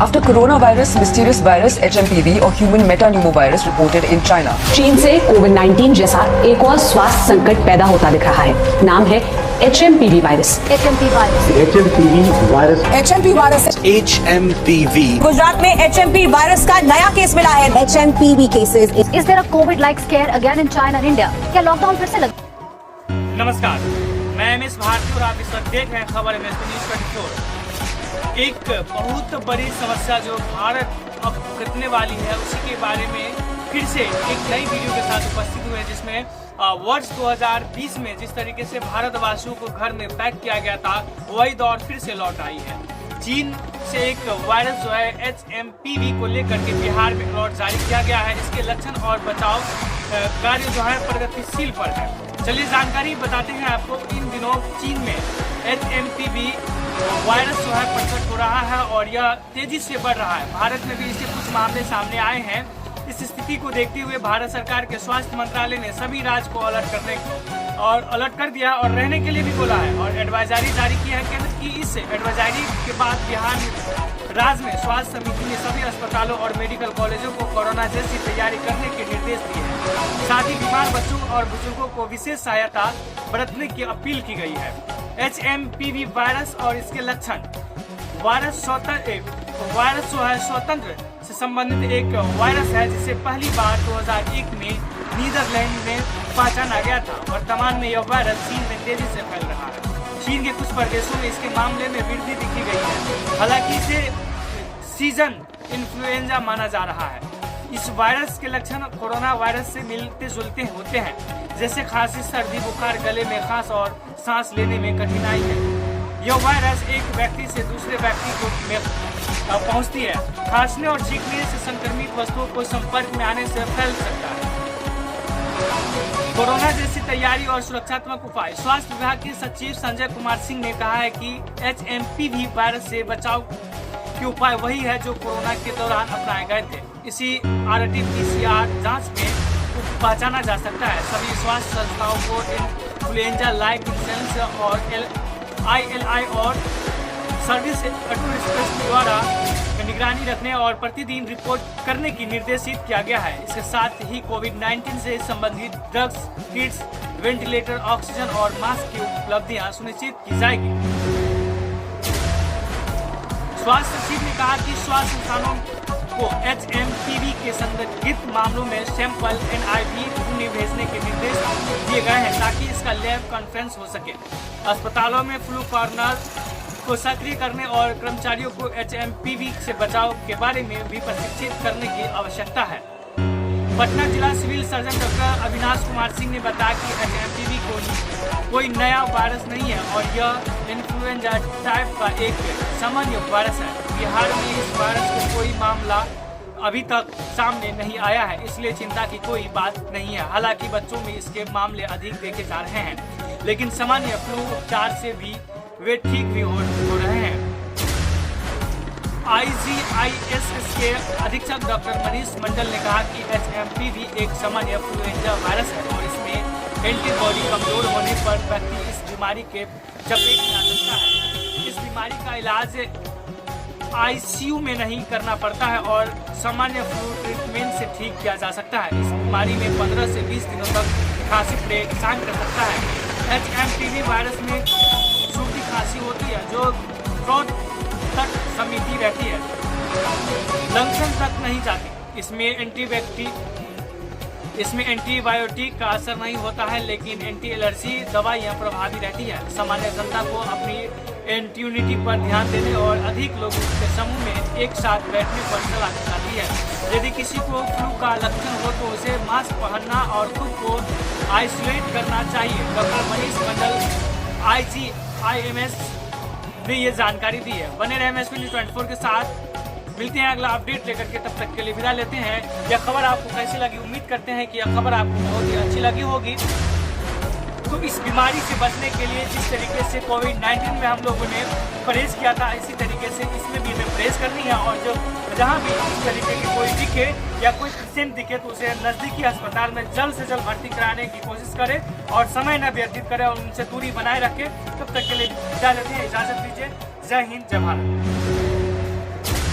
after coronavirus mysterious virus HMPV or human metapneumovirus reported in China. चीन से कोविड-19 जैसा एक और स्वास्थ्य संकट पैदा होता दिख रहा है। नाम है HMPV वायरस। HMPV। गुजरात में HMP वायरस का नया केस मिला है। HMPV cases. Is there a COVID-like scare again in China and India? क्या लॉकडाउन फिर से लग? नमस्कार, मैं एमएस भारती और आप इस वक्त देख रहे हैं खबर एमएस न्यूज 24। एक बहुत बड़ी समस्या जो भारत अब भुगतने वाली है उसी के बारे में फिर से एक नई वीडियो के साथ उपस्थित हुए, जिसमें वर्ष 2020 में जिस तरीके से भारतवासियों को घर में पैक किया गया था वही दौर फिर से लौट आई है। चीन से एक वायरस जो है HMPV को लेकर के बिहार में अलर्ट जारी किया गया है। इसके लक्षण और बचाव कार्य जो है प्रगतिशील पर है। चलिए जानकारी बताते हैं आपको। इन दिनों चीन में HMPV वायरस जो है प्रकट हो रहा है और यह तेजी से बढ़ रहा है। भारत में भी इसके कुछ मामले सामने आए हैं। इस स्थिति को देखते हुए भारत सरकार के स्वास्थ्य मंत्रालय ने सभी राज्य को अलर्ट कर दिया और रहने के लिए भी बोला है और एडवाइजरी जारी किया है केंद्र की। इस एडवाइजरी के बाद बिहार राज्य में स्वास्थ्य समिति ने सभी अस्पतालों और मेडिकल कॉलेजों को कोरोना जैसी तैयारी करने के निर्देश दिए हैं। साथ ही बीमार बच्चों और बुजुर्गों को विशेष सहायता बरतने की अपील की गई है। HMPV वायरस और इसके लक्षण। वायरस जो है स्वतंत्र से संबंधित एक वायरस है जिसे पहली बार 2001 में नीदरलैंड में पहचाना गया था। वर्तमान में यह वायरस चीन में तेजी से फैल रहा है। चीन के कुछ प्रदेशों में इसके मामले में वृद्धि दिखी गई है। हालांकि इसे सीजन इन्फ्लुएंजा माना जा रहा है। इस वायरस के लक्षण कोरोना वायरस से मिलते जुलते होते हैं, जैसे खांसी, सर्दी, बुखार, गले में खांस और सांस लेने में कठिनाई है। यह वायरस एक व्यक्ति से दूसरे व्यक्ति को पहुंचती है। खांसने और छींकने से संक्रमित वस्तुओं को संपर्क में आने से फैल सकता है। कोरोना जैसी तैयारी और सुरक्षात्मक उपाय। स्वास्थ्य विभाग के सचिव संजय कुमार सिंह ने कहा है कि HMPV वायरस से बचाव के उपाय वही है जो कोरोना के दौरान अपनाए गए थे। इसी RT-PCR जांच में पहचाना जा सकता है। सभी स्वास्थ्य संस्थाओं को इन्फ्लुएंजा लाइक इंसेंस और ILI और सर्विस एडमिनिस्ट्रेशन द्वारा निगरानी रखने और प्रतिदिन रिपोर्ट करने की निर्देशित किया गया है। इसके साथ ही कोविड-19 से संबंधित ड्रग्स, किट्स, वेंटिलेटर, ऑक्सीजन और मास्क की उपलब्धियां सुनिश्चित की जाएगी। स्वास्थ्य सचिव ने कहा कि स्वास्थ्य संस्थानों को HMPV के संदिग्ध मामलों में सैंपल NIV पुणे भेजने के निर्देश दिए गए हैं ताकि इसका लैब कॉन्फ्रेंस हो सके। अस्पतालों में फ्लू कॉर्नर को सक्रिय करने और कर्मचारियों को HMPV से बचाव के बारे में भी प्रशिक्षित करने की आवश्यकता है। पटना जिला civil surgeon doctor Avinash Kumar Singh ने बताया कि HMPV कोई नया वायरस नहीं है और यह इन्फ्लुएंजा टाइप का एक सामान्य वायरस है। बिहार में इस वायरस का कोई मामला अभी तक सामने नहीं आया है, इसलिए चिंता की कोई बात नहीं है। हालांकि बच्चों में इसके मामले अधिक देखे जा रहे हैं, लेकिन सामान्य फ्लू उपचार से भी वे ठीक भी हो रहे हैं। IGISS के अधीक्षक डॉक्टर मनीष मंडल ने कहा कि HMPV एक सामान्य इन्फ्लुएंजा वायरस है और इसमें एंटीबॉडी कमजोर होने पर व्यक्ति इस बीमारी के चपेट में आ सकता है। इस बीमारी का इलाज ICU में नहीं करना पड़ता है और सामान्य फ्लू ट्रीटमेंट से ठीक किया जा सकता है। इस बीमारी में 15 से 20 दिनों तक खांसी परेशान कर सकता है। HMPV वायरस में सूखी खांसी होती है जो थ्रोट तक समिति रहती है, लंग्स तक नहीं जाती। इसमें एंटीबायोटिक का असर नहीं होता है, लेकिन एंटी एलर्जी दवाइयाँ प्रभावी रहती है। सामान्य जनता को अपनी इम्यूनिटी पर ध्यान देने और अधिक लोगों के समूह में एक साथ बैठने पर सलाह दी जाती है। यदि किसी को फ्लू का लक्षण हो तो उसे मास्क पहनना और खुद को आइसोलेट करना चाहिए। डॉक्टर मनीष मंडल IGIMS ने ये जानकारी दी है। बने रहे एमएस न्यूज 24 के साथ। मिलते हैं अगला अपडेट लेकर के, तब तक के लिए विदा लेते हैं। यह खबर आपको कैसी लगी? उम्मीद करते हैं कि यह खबर आपको बहुत ही अच्छी लगी होगी। तो इस बीमारी से बचने के लिए जिस तरीके से कोविड-19 में हम लोगों ने परहेज किया था, इसी तरीके से इसमें भी हमें परहेज करनी है। और जो जहाँ भी इस तरीके की कोई दिखे या कोई पेशेंट दिखे तो उसे नज़दीकी अस्पताल में जल्द से जल्द भर्ती कराने की कोशिश करें और समय न व्यतीत करें और उनसे दूरी बनाए रखें। तब तक के लिए विदा लेते हैं, इजाज़त दीजिए। जय हिंद, जय भारत।